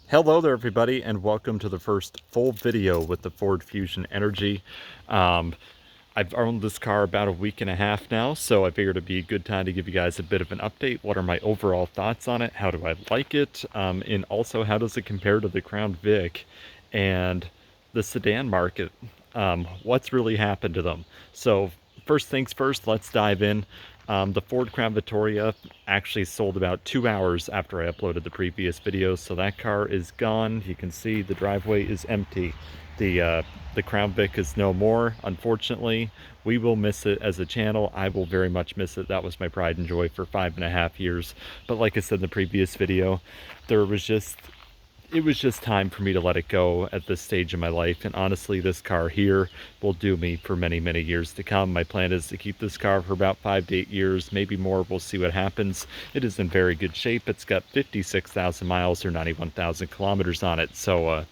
Hello there everybody, and welcome to the first full video with the Ford Fusion Energi. Um, I've owned this car about a week and a half now, so I figured it'd be a good time to give you guys a bit of an update. What are my overall thoughts on it? How do I like it? And also, how does it compare to the Crown Vic and the sedan market? What's really happened to them? So first things first, let's dive in. The Ford Crown Victoria actually sold about 2 hours after I uploaded the previous video, so that car is gone. You can see the driveway is empty. The Crown Vic is no more, unfortunately. We will miss it as a channel. I will very much miss it. That was my pride and joy for 5.5 years. But like I said in the previous video, there was just it was just time for me to let it go at this stage of my life. And honestly, this car here will do me for many, many years to come. My plan is to keep this car for about 5 to 8 years, maybe more. We'll see what happens. It is in very good shape. It's got 56,000 miles or 91,000 kilometers on it. So,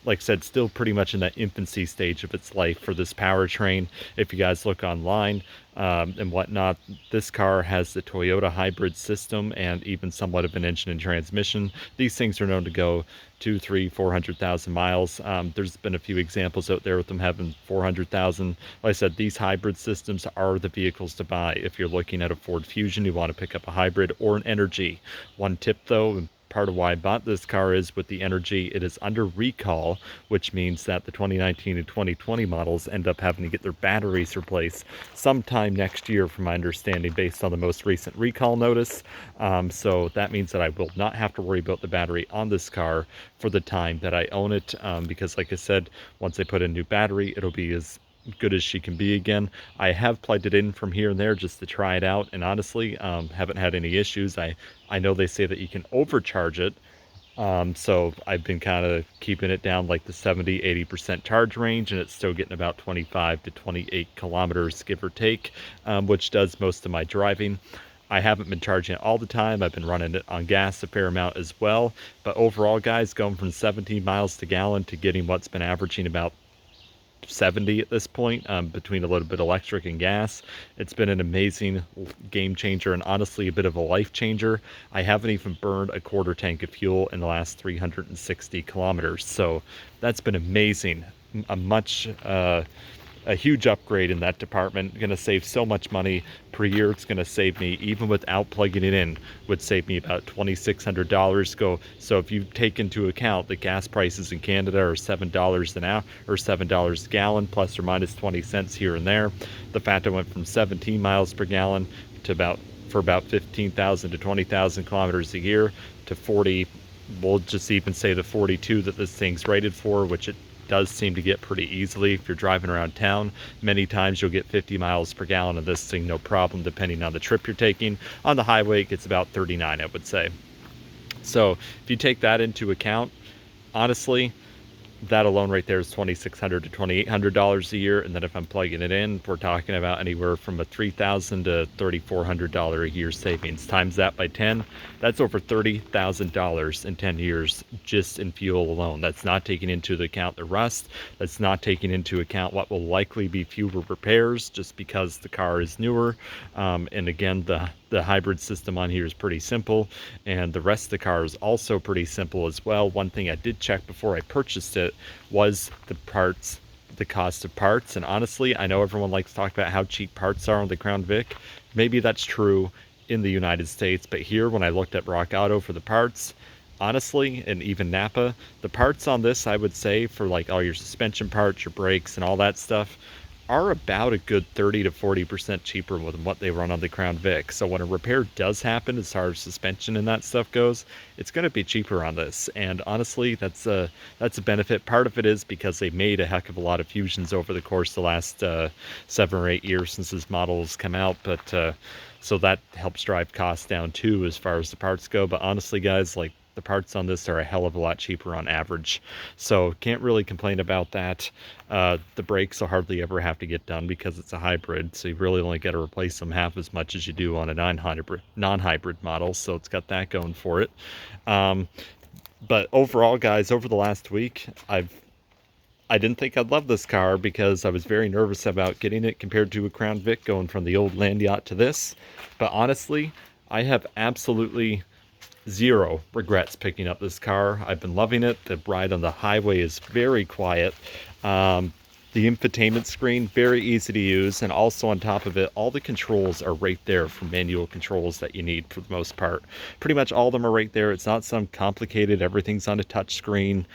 like I said, still pretty much in that infancy stage of its life for this powertrain. If you guys look online and whatnot, this car has the Toyota hybrid system and even somewhat of an engine and transmission. These things are known to go 2, 3, 400,000 miles. There's been a few examples out there with them having 400,000. Like I said, these hybrid systems are the vehicles to buy if you're looking at a Ford Fusion, you want to pick up a hybrid or an Energi. One tip though, part of why I bought this car is with the Energi, it is under recall, which means that the 2019 and 2020 models end up having to get their batteries replaced sometime next year, from my understanding, based on the most recent recall notice. So that means that I will not have to worry about the battery on this car for the time that I own it, because like I said, once I put in a new battery, it'll be as good as she can be again. I have plugged it in from here and there just to try it out, and honestly, haven't had any issues. I know they say that you can overcharge it, so I've been kind of keeping it down like the 70-80% charge range, and it's still getting about 25 to 28 kilometers, give or take, which does most of my driving. I haven't been charging it all the time. I've been running it on gas a fair amount as well. But overall, guys, going from 17 miles to gallon to getting what's been averaging about 70 at this point, between a little bit electric and gas. It's been an amazing game changer and honestly a bit of a life changer. I haven't even burned a quarter tank of fuel in the last 360 kilometers. So that's been amazing. A huge upgrade in that department. Going to save so much money per year. It's going to save me, even without plugging it in, would save me about $2,600. So if you take into account the gas prices in Canada are $7 an hour or $7 a gallon, plus or minus 20 cents here and there. The fact I went from 17 miles per gallon to about 15,000 to 20,000 kilometers a year to 40. We'll just even say the 42 that this thing's rated for, which it does seem to get pretty easily if you're driving around town. Many times you'll get 50 miles per gallon of this thing, no problem, depending on the trip you're taking. On the highway, it gets about 39, I would say. So if you take that into account, honestly, that alone right there is $2,600 to $2,800 a year. And then if I'm plugging it in, we're talking about anywhere from a $3,000 to $3,400 a year savings. Times that by 10, that's over $30,000 in 10 years just in fuel alone. That's not taking into account the rust. That's not taking into account what will likely be fewer repairs just because the car is newer. And again, the hybrid system on here is pretty simple, and the rest of the car is also pretty simple as well. One thing I did check before I purchased it was the parts, the cost of parts. And honestly, I know everyone likes to talk about how cheap parts are on the Crown Vic. Maybe that's true in the United States, but here when I looked at Rock Auto for the parts, honestly, and even Napa, the parts on this, I would say, for like all your suspension parts, your brakes and all that stuff, are about a good 30 to 40% cheaper than what they run on the Crown Vic. So when a repair does happen, as far as suspension and that stuff goes, it's going to be cheaper on this. And honestly, that's a benefit. Part of it is because they made a heck of a lot of Fusions over the course of the last 7 or 8 years since this model has come out. But so that helps drive costs down too, as far as the parts go. But honestly, guys, like, the parts on this are a hell of a lot cheaper on average, so can't really complain about that. The brakes will hardly ever have to get done because it's a hybrid, so you really only got to replace them half as much as you do on a non-hybrid model, so it's got that going for it. But overall, guys, over the last week, I didn't think I'd love this car because I was very nervous about getting it compared to a Crown Vic, going from the old Land Yacht to this. But honestly, I have absolutely zero regrets picking up this car. I've been loving it. The ride on the highway is very quiet. The infotainment screen, very easy to use, and also on top of it, all the controls are right there for manual controls that you need for the most part. Pretty much all of them are right there. It's not some complicated, everything's on a touch screen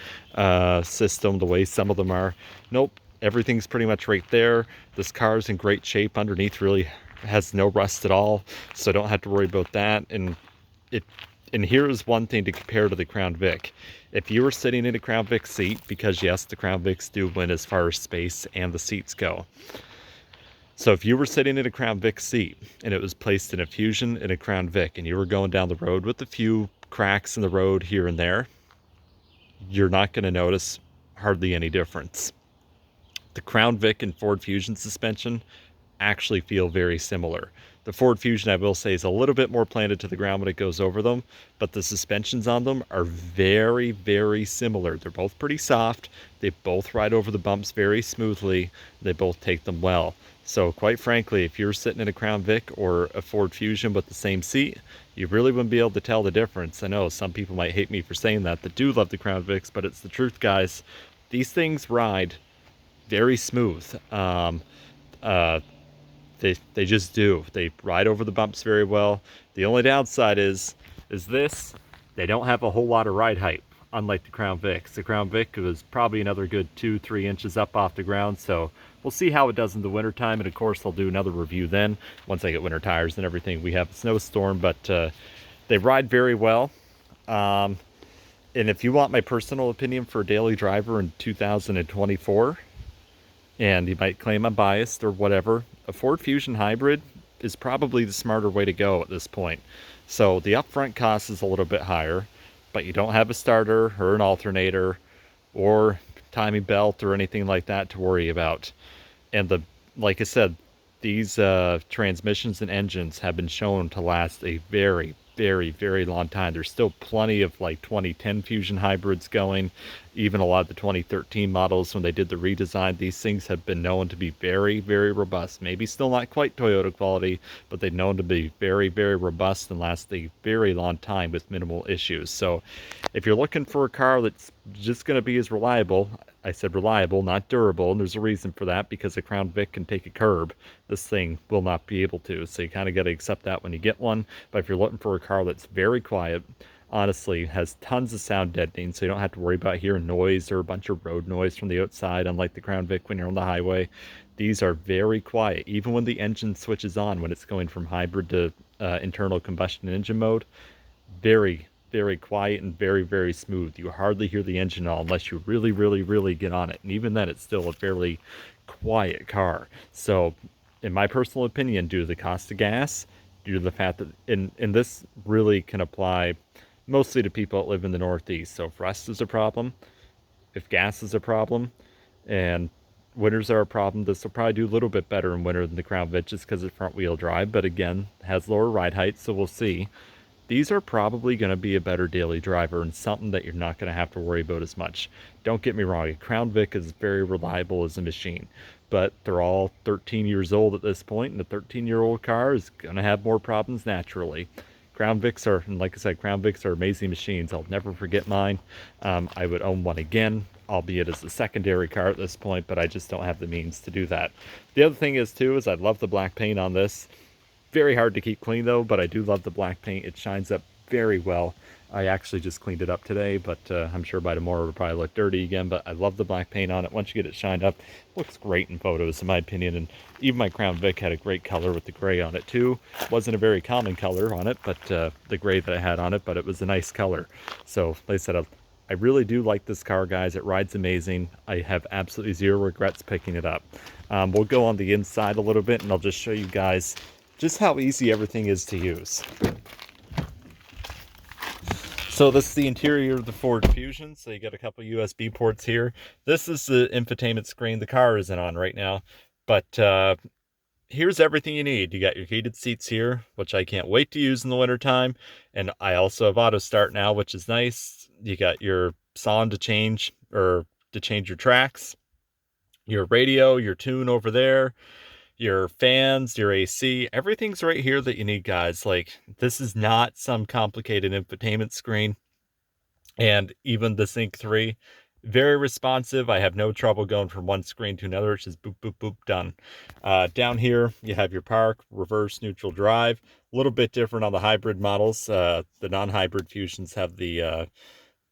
system the way some of them are. Nope, everything's pretty much right there. This car is in great shape underneath, really has no rust at all, so don't have to worry about that. It and here's one thing to compare to the Crown Vic. If you were sitting in a Crown Vic seat, because yes, the Crown Vics do win as far as space and the seats go. So if you were sitting in a Crown Vic seat and it was placed in a Fusion in a Crown Vic and you were going down the road with a few cracks in the road here and there, you're not going to notice hardly any difference. The Crown Vic and Ford Fusion suspension actually feel very similar. The Ford Fusion, I will say, is a little bit more planted to the ground when it goes over them, but the suspensions on them are very, very similar. They're both pretty soft. They both ride over the bumps very smoothly. They both take them well. So quite frankly, if you're sitting in a Crown Vic or a Ford Fusion with the same seat, you really wouldn't be able to tell the difference. I know some people might hate me for saying that do love the Crown Vics, but it's the truth, guys. These things ride very smooth. They just do. They ride over the bumps very well. The only downside is this. They don't have a whole lot of ride height, unlike the Crown Vic. The Crown Vic was probably another good 2-3 inches up off the ground, so we'll see how it does in the wintertime, and of course I'll do another review then, once I get winter tires and everything. We have a snowstorm, but they ride very well. And if you want my personal opinion for a daily driver in 2024, and you might claim I'm biased or whatever, a Ford Fusion Hybrid is probably the smarter way to go at this point. So the upfront cost is a little bit higher, but you don't have a starter or an alternator or timing belt or anything like that to worry about. And like I said, these transmissions and engines have been shown to last a very, very, very long time. There's still plenty of like 2010 Fusion hybrids going. Even a lot of the 2013 models, when they did the redesign, these things have been known to be very, very robust. Maybe still not quite Toyota quality, but they've known to be very, very robust and last a very long time with minimal issues. So if you're looking for a car that's just going to be as reliable, I said reliable, not durable, and there's a reason for that, because a Crown Vic can take a curb. This thing will not be able to, so you kind of got to accept that when you get one. But if you're looking for a car that's very quiet, honestly, has tons of sound deadening, so you don't have to worry about hearing noise or a bunch of road noise from the outside, unlike the Crown Vic when you're on the highway. These are very quiet, even when the engine switches on, when it's going from hybrid to internal combustion engine mode. Very, very quiet and very, very smooth. You hardly hear the engine all unless you really, really, really get on it. And even then, it's still a fairly quiet car. So, in my personal opinion, due to the cost of gas, due to the fact that, and this really can apply mostly to people that live in the Northeast. So if rust is a problem, if gas is a problem, and winters are a problem, this will probably do a little bit better in winter than the Crown Vic just because it's front wheel drive, but again, has lower ride height, so we'll see. These are probably going to be a better daily driver and something that you're not going to have to worry about as much. Don't get me wrong, a Crown Vic is very reliable as a machine, but they're all 13 years old at this point, and a 13-year-old car is going to have more problems naturally. Crown Vics are, and like I said, Crown Vics are amazing machines. I'll never forget mine. I would own one again, albeit as a secondary car at this point, but I just don't have the means to do that. The other thing is, too, is I love the black paint on this. Very hard to keep clean, though, but I do love the black paint. It shines up very well. I actually just cleaned it up today, but I'm sure by tomorrow it'll probably look dirty again, but I love the black paint on it. Once you get it shined up, it looks great in photos, in my opinion, and even my Crown Vic had a great color with the gray on it, too. Wasn't a very common color on it, but the gray that I had on it, but it was a nice color. So, like I said, I really do like this car, guys. It rides amazing. I have absolutely zero regrets picking it up. We'll go on the inside a little bit, and I'll just show you guys just how easy everything is to use. So this is the interior of the Ford Fusion. So you got a couple USB ports here. This is the infotainment screen the car isn't on right now. But here's everything you need. You got your heated seats here, which I can't wait to use in the wintertime. And I also have auto start now, which is nice. You got your sound to change, or to change your tracks. Your radio, your tune over there. your fans, your AC, everything's right here that you need, guys. Like, this is not some complicated infotainment screen. And even the Sync 3, very responsive. I have no trouble going from one screen to another. It's just boop, boop, boop, done. Down here, you have your park, reverse, neutral drive. A little bit different on the hybrid models. The non-hybrid Fusions have the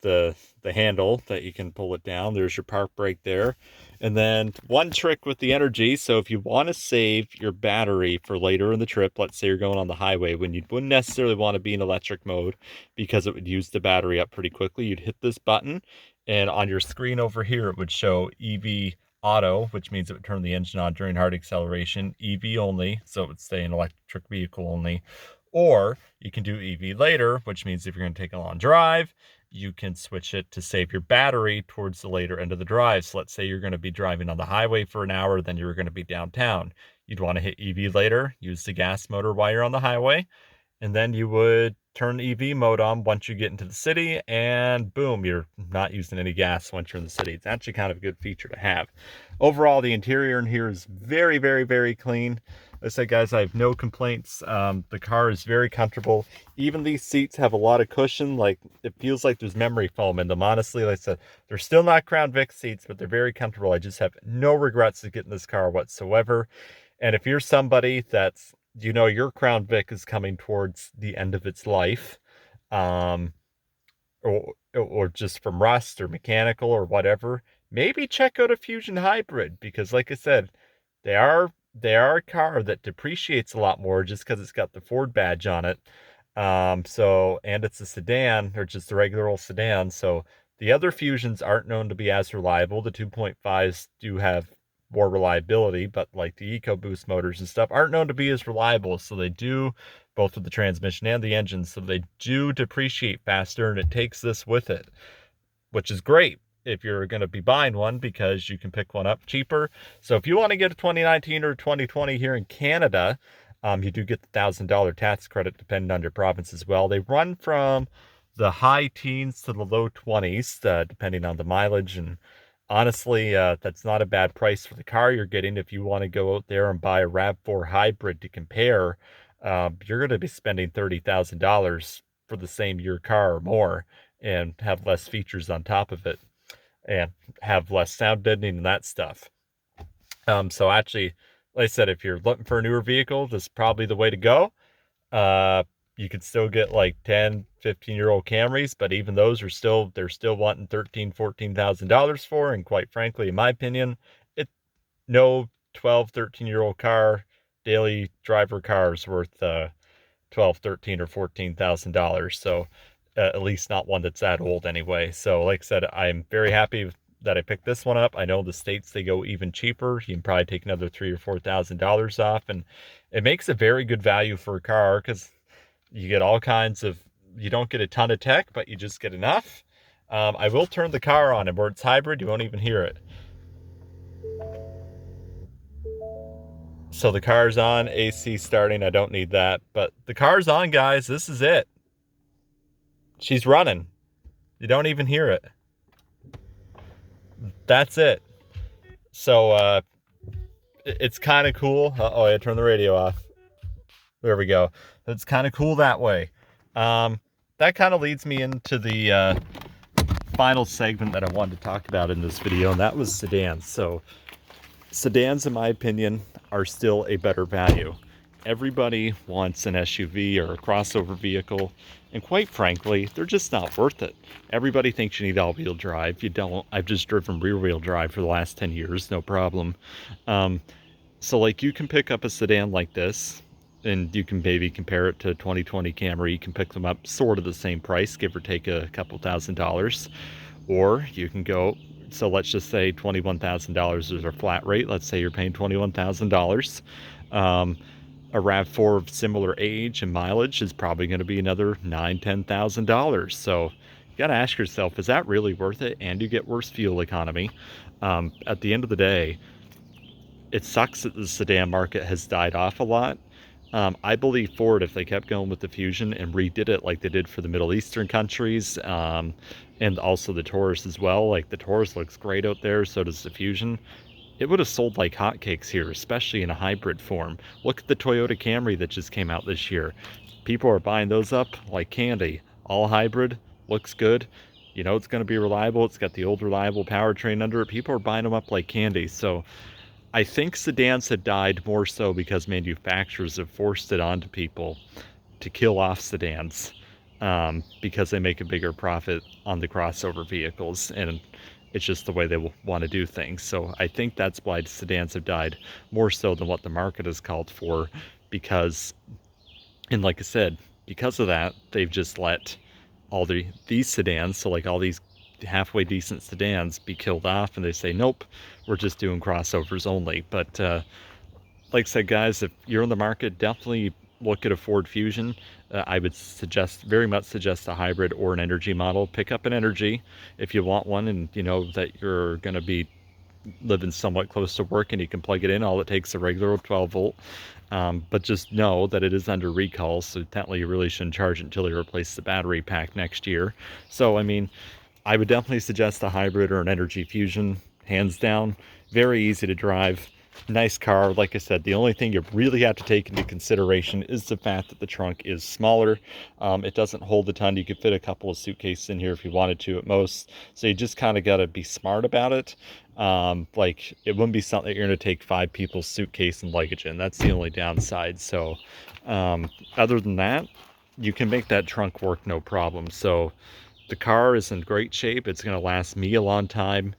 the handle that you can pull it down. There's your park brake there. And then one trick with the Energi, so if you want to save your battery for later in the trip, let's say you're going on the highway when you wouldn't necessarily want to be in electric mode because it would use the battery up pretty quickly, you'd hit this button and on your screen over here it would show EV auto, which means it would turn the engine on during hard acceleration, EV only, so it would stay an electric vehicle only. Or you can do EV later, which means if you're going to take a long drive, you can switch it to save your battery towards the later end of the drive. So let's say you're going to be driving on the highway for an hour, then you're going to be downtown. You'd want to hit EV later, use the gas motor while you're on the highway, and then you would turn EV mode on once you get into the city, and boom, you're not using any gas once you're in the city. It's actually kind of a good feature to have. Overall, the interior in here is very, very, very clean. Like I said, guys, I have no complaints. The car is very comfortable. Even these seats have a lot of cushion. Like, it feels like there's memory foam in them. Honestly, like I said, they're still not Crown Vic seats, but they're very comfortable. I just have no regrets of getting this car whatsoever. And if you're somebody that's, you know, your Crown Vic is coming towards the end of its life, um, or just from rust or mechanical or whatever, maybe check out a Fusion Hybrid, because like I said, they are a car that depreciates a lot more just because it's got the Ford badge on it. And it's a sedan, or just a regular old sedan. So the other Fusions aren't known to be as reliable. The 2.5s do have more reliability, but like the EcoBoost motors and stuff aren't known to be as reliable. So they do, both with the transmission and the engine, so they do depreciate faster, and it takes this with it, which is great if you're going to be buying one because you can pick one up cheaper. So if you want to get a 2019 or 2020 here in Canada, you do get the $1,000 tax credit depending on your province as well. They run from the high teens to the low 20s, depending on the mileage. And honestly, that's not a bad price for the car you're getting. If you want to go out there and buy a RAV4 hybrid to compare, you're going to be spending $30,000 for the same year car or more, and have less features on top of it, and have less sound deadening and that stuff. So actually, like I said, if you're looking for a newer vehicle, this is probably the way to go. You could still get like 10, 15-year-old Camrys, but even those they're still wanting $13,000, $14,000 for. And quite frankly, in my opinion, no 12, 13-year-old car, daily driver car is worth 12, 13, or $14,000. So at least not one that's that old anyway. So like I said, I'm very happy that I picked this one up. I know the States, they go even cheaper. You can probably take another $3,000 or $4,000 off, and it makes a very good value for a car because you get all kinds of, you don't get a ton of tech, but you just get enough. I will turn the car on, and where it's hybrid, you won't even hear it. So the car's on, AC starting, I don't need that, but the car's on, guys. This is it. She's running. You don't even hear it. That's it. So it's kind of cool. Oh, I turned the radio off. There we go. It's kind of cool that way. That kind of leads me into the final segment that I wanted to talk about in this video, and that was sedans. So sedans, in my opinion, are still a better value. Everybody wants an SUV or a crossover vehicle, and quite frankly, they're just not worth it. Everybody thinks you need all-wheel drive. You don't. I've just driven rear-wheel drive for the last 10 years, no problem. So like, you can pick up a sedan like this, and you can maybe compare it to a 2020 Camry. You can pick them up sort of the same price, give or take a couple $1,000s. Or you can go, so let's just say $21,000 is our flat rate. Let's say you're paying $21,000. A RAV4 of similar age and mileage is probably going to be another $9,000, $10,000. So you got to ask yourself, is that really worth it? And you get worse fuel economy. At the end of the day, it sucks that the sedan market has died off a lot. I believe Ford, if they kept going with the Fusion and redid it like they did for the Middle Eastern countries, and also the Taurus as well, like the Taurus looks great out there, so does the Fusion. it would have sold like hotcakes here, especially in a hybrid form. Look at the Toyota Camry that just came out this year. People are buying those up like candy. All hybrid, looks good. You know it's going to be reliable. It's got the old reliable powertrain under it. People are buying them up like candy. So I think sedans have died more so because manufacturers have forced it onto people to kill off sedans, because they make a bigger profit on the crossover vehicles, and it's just the way they want to do things. So I think that's why sedans have died more so than what the market has called for, because, and like I said, because of that, they've just let all these sedans, so like all these halfway decent sedans, be killed off, and they say, nope, we're just doing crossovers only. But like I said, guys, if you're in the market, definitely look at a Ford Fusion. I would very much suggest a hybrid or an Energi model. Pick up an Energi if you want one, and you know that you're going to be living somewhat close to work and you can plug it in. All it takes is a regular 12 volt. But just know that it is under recall, so technically you really shouldn't charge it until you replace the battery pack next year. So, I mean, I would definitely suggest a hybrid or an Energi Fusion, hands down. Very easy to drive. Nice car. Like I said, the only thing you really have to take into consideration is the fact that the trunk is smaller. It doesn't hold a ton. You could fit a couple of suitcases in here if you wanted to at most. So you just kind of got to be smart about it. Like, it wouldn't be something that you're going to take 5 people's suitcase and luggage in. That's the only downside. So other than that, you can make that trunk work no problem. So the car is in great shape. It's going to last me a long time.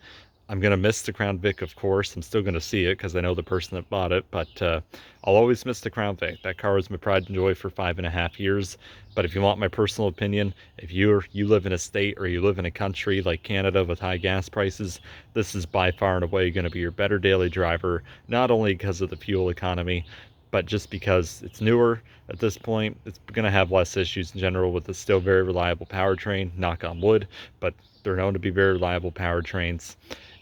I'm going to miss the Crown Vic, of course. I'm still going to see it because I know the person that bought it, but I'll always miss the Crown Vic. That car was my pride and joy for 5.5 years. But if you want my personal opinion, if you live in a state or you live in a country like Canada with high gas prices, this is by far and away going to be your better daily driver, not only because of the fuel economy, but just because it's newer at this point. It's going to have less issues in general with a still very reliable powertrain, knock on wood, but they're known to be very reliable powertrains.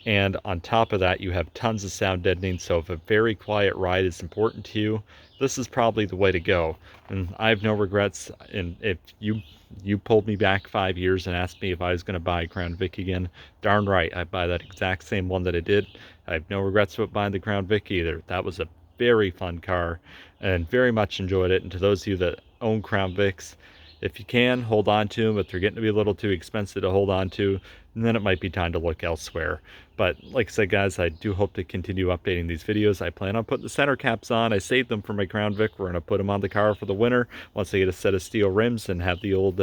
And on top of that, you have tons of sound deadening, so if a very quiet ride is important to you, this is probably the way to go. And I have no regrets. And if you pulled me back 5 years and asked me if I was going to buy a Crown Vic again, darn right, I'd buy that exact same one that I did. I have no regrets about buying the Crown Vic either. That was a very fun car and very much enjoyed it. And to those of you that own Crown Vics, if you can, hold on to them. If they're getting to be a little too expensive to hold on to, then it might be time to look elsewhere. But like I said, guys, I do hope to continue updating these videos. I plan on putting the center caps on. I saved them for my Crown Vic. We're going to put them on the car for the winter once I get a set of steel rims and have the old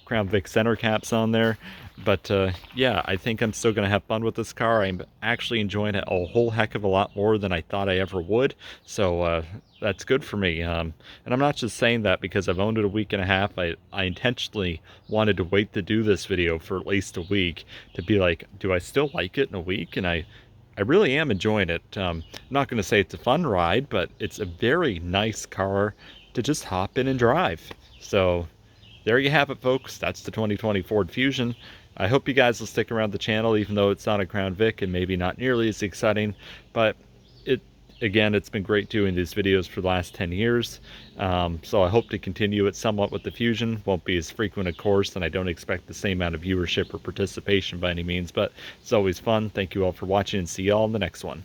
Crown Vic center caps on there. But yeah, I think I'm still going to have fun with this car. I'm actually enjoying it a whole heck of a lot more than I thought I ever would. So that's good for me. And I'm not just saying that because I've owned it a week and a half. I intentionally wanted to wait to do this video for at least a week to be like, do I still like it in a week? And I really am enjoying it. I'm not going to say it's a fun ride, but it's a very nice car to just hop in and drive. So there you have it, folks. That's the 2020 Ford Fusion. I hope you guys will stick around the channel, even though it's not a Crown Vic and maybe not nearly as exciting. But again, it's been great doing these videos for the last 10 years. So I hope to continue it somewhat with the Fusion. Won't be as frequent, of course, and I don't expect the same amount of viewership or participation by any means, but it's always fun. Thank you all for watching, and see you all in the next one.